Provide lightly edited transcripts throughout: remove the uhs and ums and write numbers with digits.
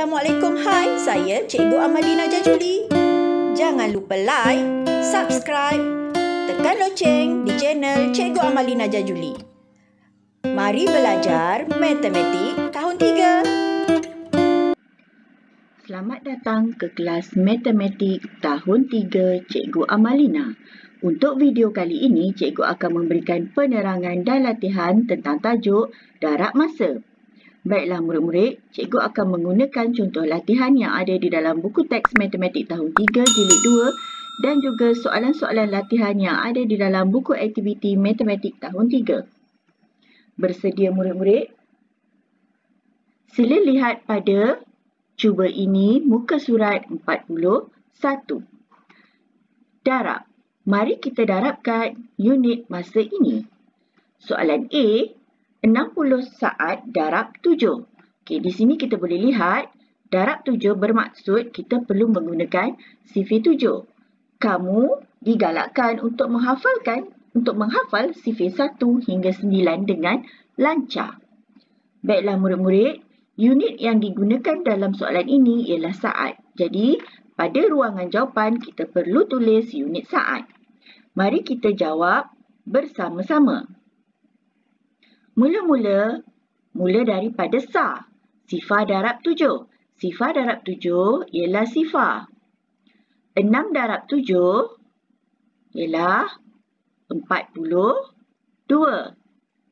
Assalamualaikum, hai. Saya Cikgu Amalina Jajuli. Jangan lupa like, subscribe, tekan loceng di channel Cikgu Amalina Jajuli. Mari belajar matematik tahun 3. Selamat datang ke kelas matematik tahun 3 Cikgu Amalina. Untuk video kali ini, Cikgu akan memberikan penerangan dan latihan tentang tajuk darab masa. Baiklah murid-murid, Cikgu akan menggunakan contoh latihan yang ada di dalam buku teks matematik tahun 3 jilid 2 dan juga soalan-soalan latihan yang ada di dalam buku aktiviti matematik tahun 3. Bersedia murid-murid? Sila lihat pada cuba ini muka surat 41. Darab. Mari kita darabkan unit masa ini. Soalan A, 60 saat darab 7. Okey, di sini kita boleh lihat darab 7 bermaksud kita perlu menggunakan sifir 7. Kamu digalakkan untuk menghafal sifir 1 hingga 9 dengan lancar. Baiklah murid-murid, unit yang digunakan dalam soalan ini ialah saat. Jadi, pada ruangan jawapan kita perlu tulis unit saat. Mari kita jawab bersama-sama. Mula daripada sar. Sifar darab 7. Sifar darab 7 ialah sifar. 6 darab 7 ialah 42.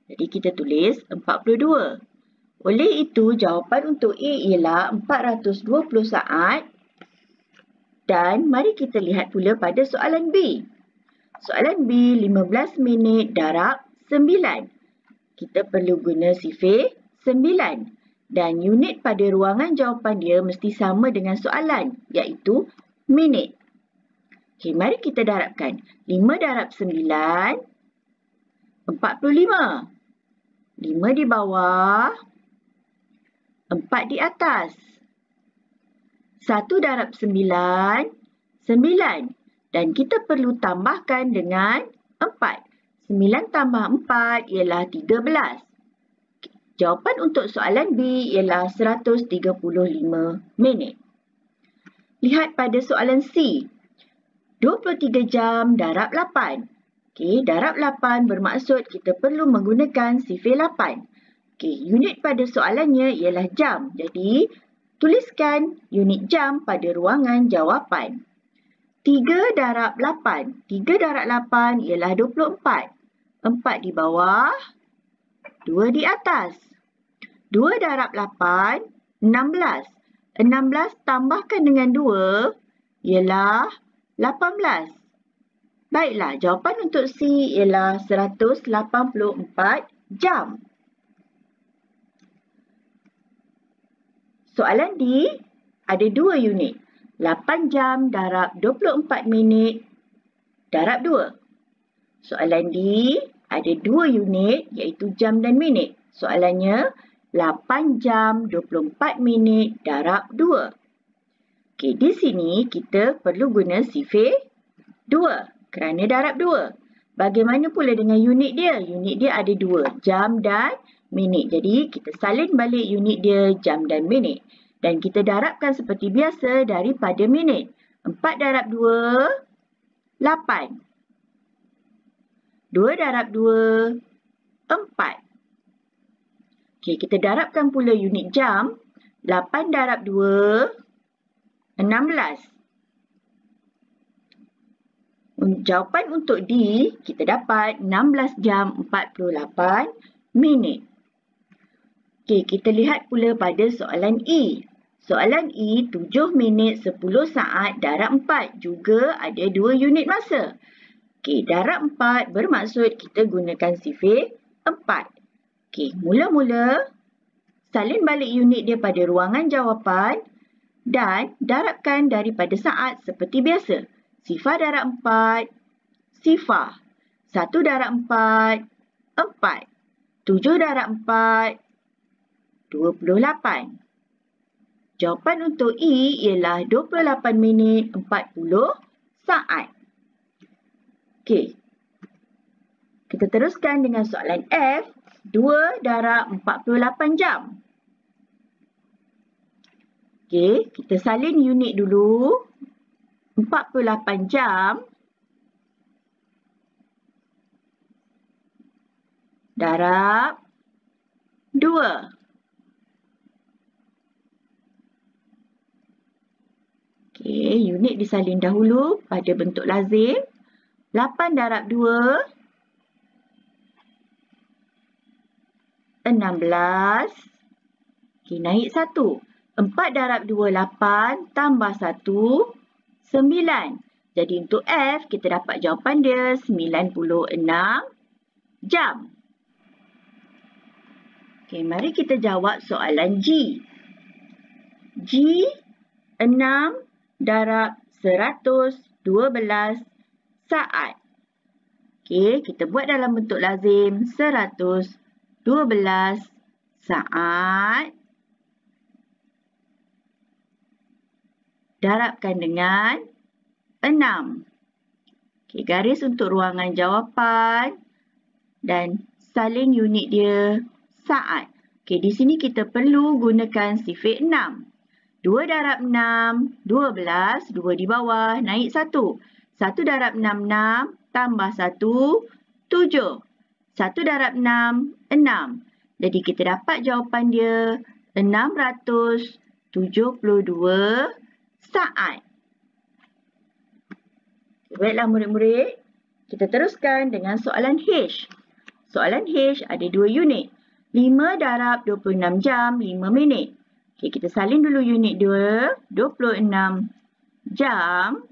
Jadi kita tulis 42. Oleh itu, jawapan untuk A ialah 420 saat. Dan mari kita lihat pula pada soalan B. Soalan B, 15 minit darab 9. Kita perlu guna sifir 9. Dan unit pada ruangan jawapan dia mesti sama dengan soalan, iaitu minit. Okey, mari kita darabkan. 5 darab 9, 45. 5 di bawah, 4 di atas. 1 darab 9, 9. Dan kita perlu tambahkan dengan 4. 9 tambah 4 ialah 13. Jawapan untuk soalan B ialah 135 minit. Lihat pada soalan C. 23 jam darab 8. Okey, darab 8 bermaksud kita perlu menggunakan sifir 8. Okey, unit pada soalannya ialah jam. Jadi, tuliskan unit jam pada ruangan jawapan. 3 darab 8. 3 darab 8 ialah 24. 4 di bawah, 2 di atas. 2 darab 8, 16. 16 tambahkan dengan 2 ialah 18. Baiklah, jawapan untuk C ialah 184 jam. Soalan D ada 2 unit. 8 jam darab 24 minit darab 2. Soalan D ada 2 unit iaitu jam dan minit. Soalannya 8 jam 24 minit darab 2. Okey, di sini kita perlu guna sifir 2 kerana darab 2. Bagaimana pula dengan unit dia? Unit dia ada 2, jam dan minit. Jadi kita salin balik unit dia jam dan minit. Dan kita darabkan seperti biasa daripada minit. 4 darab 2, 8. 2 darab 2, 4. Okey, kita darabkan pula unit jam. 8 darab 2, 16. Jawapan untuk D, kita dapat 16 jam 48 minit. Okey, kita lihat pula pada soalan E. Soalan E, 7 minit 10 saat darab 4. Juga ada 2 unit masa. Okey, darab 4 bermaksud kita gunakan sifir 4. Okey, mula-mula salin balik unit dia pada ruangan jawapan dan darabkan daripada saat seperti biasa. Sifar darab 4, sifar. 1 darab 4, 4. 7 darab 4, 28. Jawapan untuk E ialah 28 minit 40 saat. Okey. Kita teruskan dengan soalan F. 2 darab 48 jam. Okey, kita salin unit dulu. 48 jam darab 2. Okey, unit disalin dahulu pada bentuk lazim. 8 darab 2, 16. Okey, naik 1. 4 darab 2, 8. Tambah 1, 9. Jadi untuk F, kita dapat jawapan dia 96 jam. Okey, mari kita jawab soalan G. G, 6 darab 112 saat. Okey, kita buat dalam bentuk lazim 112 saat darabkan dengan 6. Okey, garis untuk ruangan jawapan dan salin unit dia saat. Okey, di sini kita perlu gunakan sifik 6. 2 darab 6, 12. 2 di bawah, naik 1. 1 darab 6, 6. Tambah 1, 7. 1 darab 6, 6. Jadi kita dapat jawapan dia 672 saat. Baiklah murid-murid, kita teruskan dengan soalan H. Soalan H ada 2 unit. 5 darab 26 jam, 5 minit. Okey, kita salin dulu unit 2. 26 jam,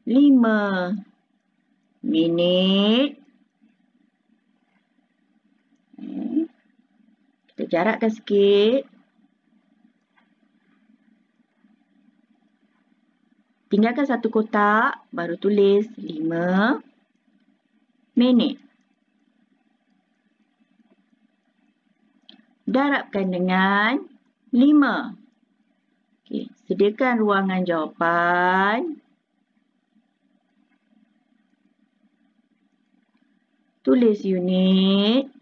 5 minit. Kita jarakkan sikit. Tinggalkan satu kotak, baru tulis 5 minit. Darabkan dengan 5. Okey, sediakan ruangan jawapan. Tulis unit.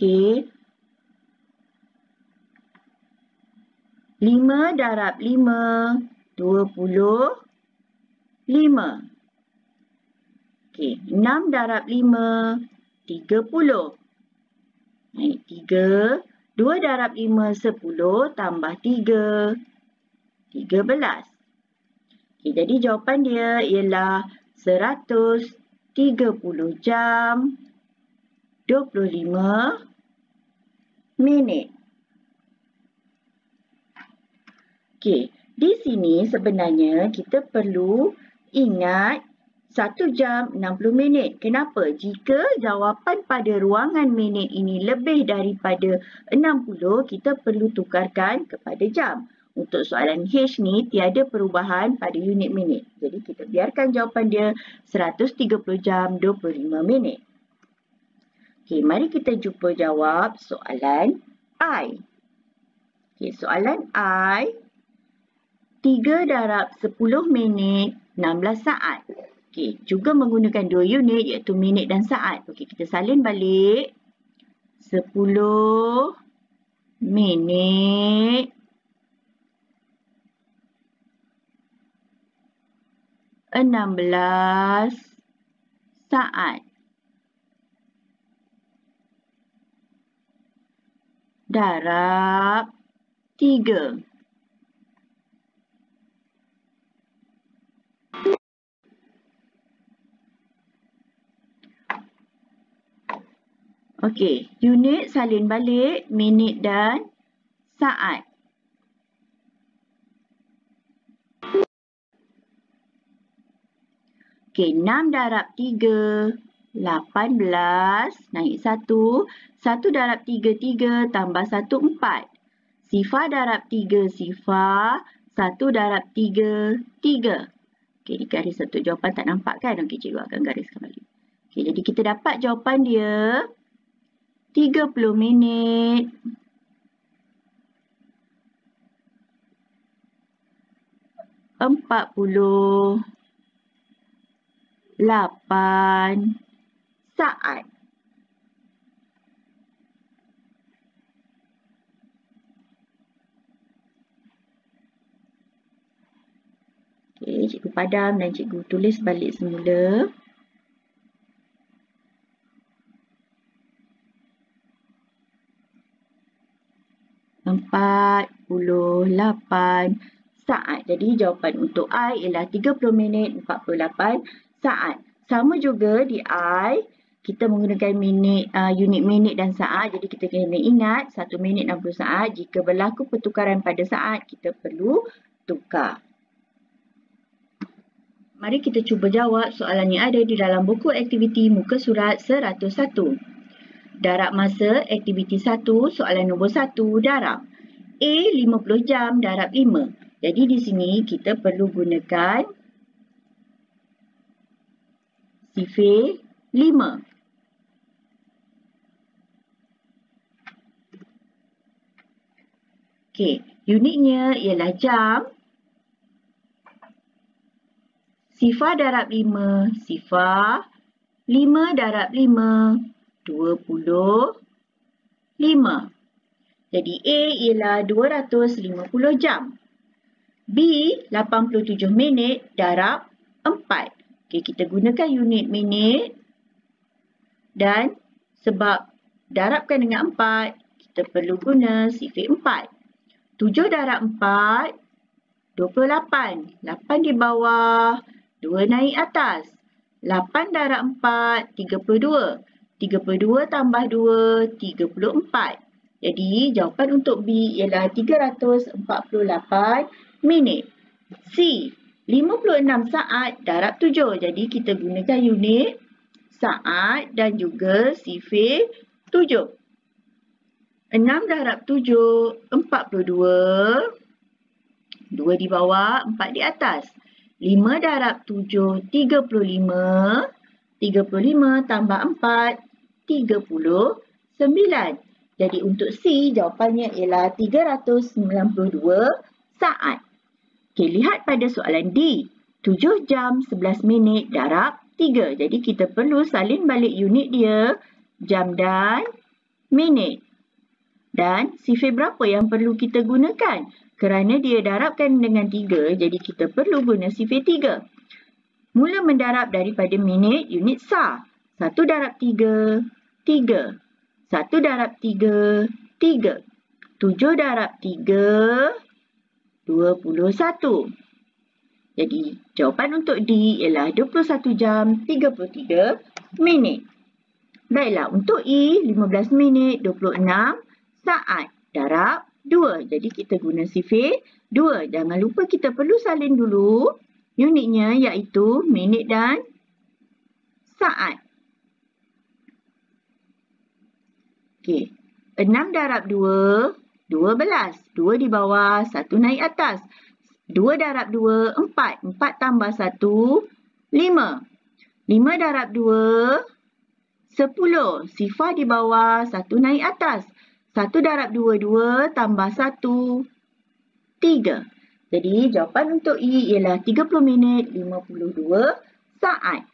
Okey. 5 darab 5, 25. Okey, 6 darab 5, 30. Naik 3. 2 darab 5, 10. Tambah 3, 13. Okey, jadi jawapan dia ialah 130 jam, 25 minit. Okey, di sini sebenarnya kita perlu ingat 1 jam 60 minit. Kenapa? Jika jawapan pada ruangan minit ini lebih daripada 60, kita perlu tukarkan kepada jam. Untuk soalan H ni tiada perubahan pada unit minit. Jadi kita biarkan jawapan dia 130 jam 25 minit. Okey, mari kita jumpa jawab soalan I. Okey, soalan I. 3 darab 10 minit, 16 saat. Okey, juga menggunakan 2 unit iaitu minit dan saat. Okey, kita salin balik. 10 minit, 16 saat. Darab 3. Okey, unit salin balik minit dan saat. Okey, 6 darab 3, 18. Naik 1. 1 darab 3, 3. Tambah 1, 4. Sifar darab 3, sifar. 1 darab 3, 3. Okey, di garis satu jawapan tak nampak kan? Okey, cikgu akan gariskan balik. Okey, jadi kita dapat jawapan dia 30 minit, 48 saat. Okey, cikgu padam dan cikgu tulis balik semula. "48 saat." Jadi jawapan untuk I ialah 30 minit 48 saat. Sama juga di I, kita menggunakan unit minit dan saat. Jadi kita kena ingat 1 minit 60 saat. Jika berlaku pertukaran pada saat, kita perlu tukar. Mari kita cuba jawab soalan yang ada di dalam buku aktiviti muka surat 101. Darab masa aktiviti 1, soalan nombor 1, darab. A 50 jam darab 5. Jadi di sini kita perlu gunakan sifar 5. Okey, unitnya ialah jam. Sifar darab 5, sifar. 5 darab 5, 25. Jadi A ialah 250 jam. B 87 minit darab 4. Okey, kita gunakan unit minit. Dan sebab darabkan dengan 4, kita perlu guna sifar 4. 7 darab 4, 28. 8 di bawah, 2 naik atas. 8 darab 4, 32. 32 tambah 2, 34. Jadi jawapan untuk B ialah 348 minit. C, 56 saat darab 7. Jadi kita gunakan unit saat dan juga sifar 7. 6 darab 7, 42. 2 di bawah, 4 di atas. 5 darab 7, 35. 35 tambah 4, 39. Jadi untuk C, jawapannya ialah 392 saat. Okey, lihat pada soalan D. 7 jam 11 minit darab 3. Jadi kita perlu salin balik unit dia, jam dan minit. Dan sifar berapa yang perlu kita gunakan? Kerana dia darabkan dengan 3, jadi kita perlu guna sifar 3. Mula mendarab daripada minit, unit sah. 1 darab 3, 3. 1 darab 3, 3. 7 darab 3, 21. Jadi jawapan untuk D ialah 21 jam 33 minit. Baiklah, untuk E 15 minit 26 saat darab 2. Jadi kita guna sifar 2. Jangan lupa kita perlu salin dulu unitnya, iaitu minit dan saat. Okey, 6 darab 2, 12. 2 di bawah, 1 naik atas. 2 darab 2, 4. 4 tambah 1, 5. 5 darab 2, 10. Sifar di bawah, 1 naik atas. 1 darab 2, 2 tambah 1, 3. Jadi jawapan untuk E ialah 30 minit 52 saat.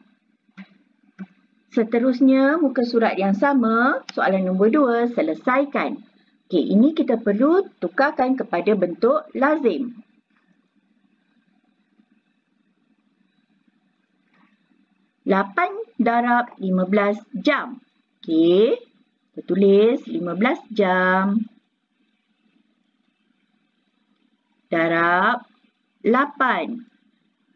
Seterusnya, muka surat yang sama, soalan nombor 2, selesaikan. Okey, ini kita perlu tukarkan kepada bentuk lazim. Lapan darab 15 jam. Okey, kita tulis 15 jam darab 8.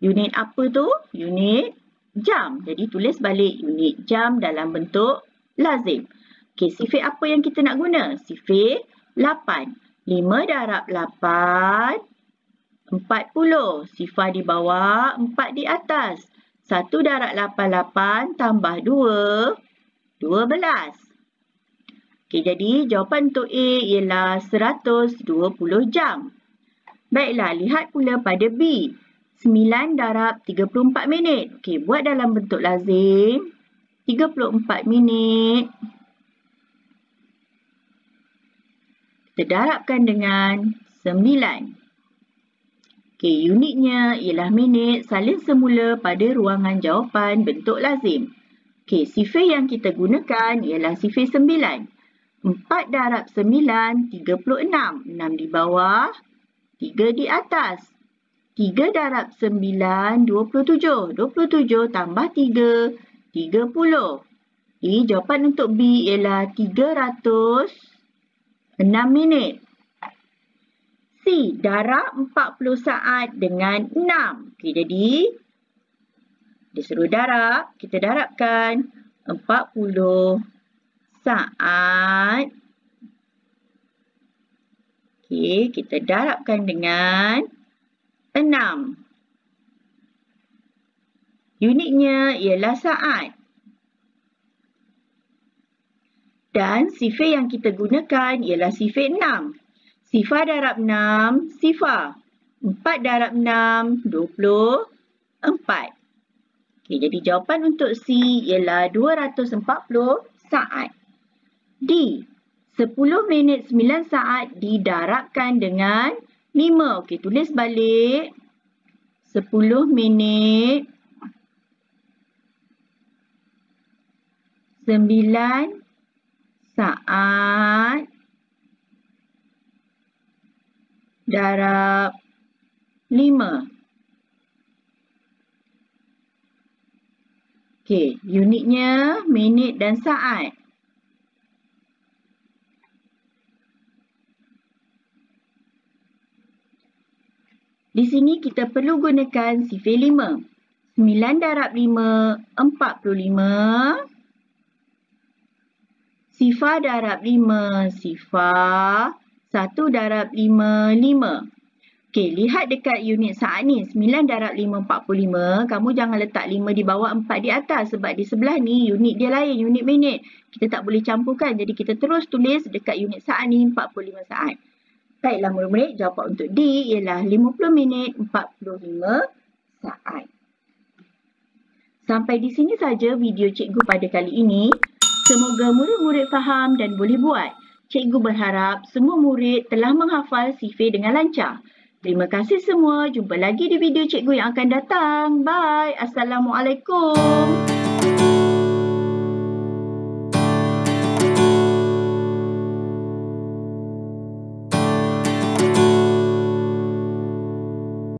Unit apa tu? Unit jam. Jadi tulis balik unit jam dalam bentuk lazim. Okey, sifar apa yang kita nak guna? Sifar 8. 5 darab 8, 40. Sifar di bawah, 4 di atas. 1 darab 8 tambah 2, 12. Okey, jadi jawapan untuk A ialah 120 jam. Baiklah, lihat pula pada B. 9 darab 34 minit. Okey, buat dalam bentuk lazim. 34 minit. Kita darabkan dengan 9. Okey, unitnya ialah minit salin semula pada ruangan jawapan bentuk lazim. Okey, sifir yang kita gunakan ialah sifir 9. 4 darab 9, 36. 6 di bawah, 3 di atas. 3 darab 9, 27. 27 tambah 3, 30. Jawapan untuk B ialah 306 minit. C. Darab 40 saat dengan 6. Okey, jadi dia suruh darab. Kita darabkan 40 saat. Okey, kita darabkan dengan 6. Unitnya ialah saat. Dan sifir yang kita gunakan ialah sifir 6. Sifar darab 6, sifar. 4 darab 6, 24. Okey, jadi jawapan untuk C ialah 240 saat. D. 10 minit 9 saat didarabkan dengan 5. Okey, tulis balik. 10 minit 9 saat darab 5. Okey, unitnya minit dan saat. Di sini kita perlu gunakan sifir 5. 9 darab 5, 45. Sifar darab 5, sifar. 1 darab 5, 5. Okey, lihat dekat unit saat ni. 9 darab 5, 45. Kamu jangan letak 5 di bawah, 4 di atas. Sebab di sebelah ni unit dia lain, unit minit. Kita tak boleh campurkan. Jadi kita terus tulis dekat unit saat ni 45 saat. Baiklah murid-murid, jawapan untuk D ialah 50 minit 45 saat. Sampai di sini saja video cikgu pada kali ini. Semoga murid-murid faham dan boleh buat. Cikgu berharap semua murid telah menghafal sifir dengan lancar. Terima kasih semua. Jumpa lagi di video cikgu yang akan datang. Bye. Assalamualaikum.